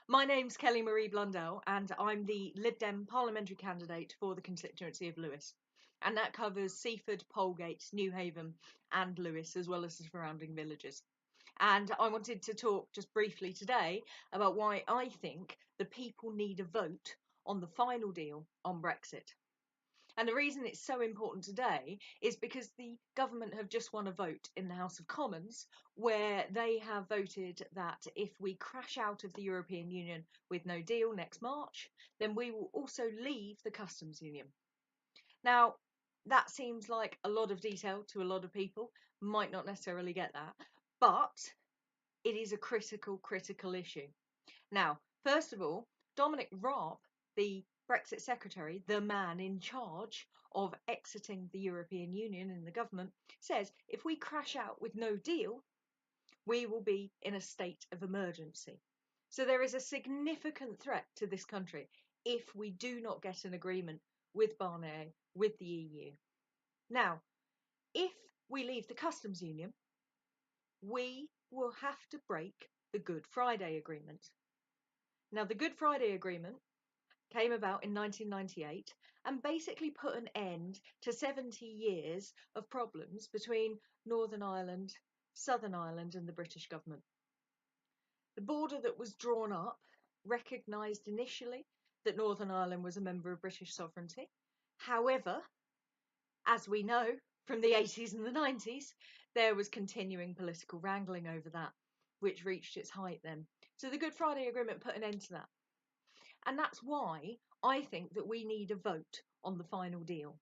My name's Kelly Marie Blundell, and I'm the Lib Dem parliamentary candidate for the constituency of Lewes. And that covers Seaford, Polegate, Newhaven, and Lewes, as well as the surrounding villages. And I wanted to talk just briefly today about why I think the people need a vote on the final deal on Brexit. And the reason it's so important today is because the government have just won a vote in the House of Commons where they have voted that if we crash out of the European Union with no deal next March, then we will also leave the customs union. Now, that seems like a lot of detail to a lot of people, might not necessarily get that, but it is a critical issue. Now, first of all, Dominic Raab, the Brexit secretary, the man in charge of exiting the European Union in the government, says if we crash out with no deal, we will be in a state of emergency. So there is a significant threat to this country if we do not get an agreement with Barnier, with the EU. Now, if we leave the customs union, we will have to break the Good Friday Agreement. Now, the Good Friday Agreement came about in 1998 and basically put an end to 70 years of problems between Northern Ireland, Southern Ireland, and the British government. The border that was drawn up recognised initially that Northern Ireland was a member of British sovereignty. However, as we know from the 80s and the 90s, there was continuing political wrangling over that, which reached its height then. So the Good Friday Agreement put an end to that. And that's why I think that we need a vote on the final deal.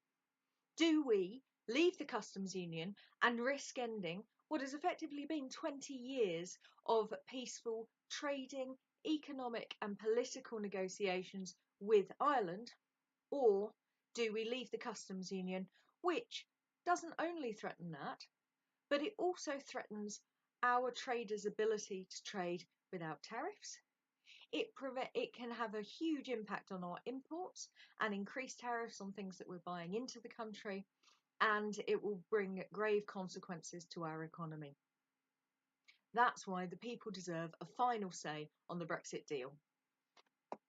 Do we leave the customs union and risk ending what has effectively been 20 years of peaceful trading, economic and political negotiations with Ireland? Or do we leave the customs union, which doesn't only threaten that, but it also threatens our traders' ability to trade without tariffs? It can have a huge impact on our imports and increase tariffs on things that we're buying into the country, and it will bring grave consequences to our economy. That's why the people deserve a final say on the Brexit deal.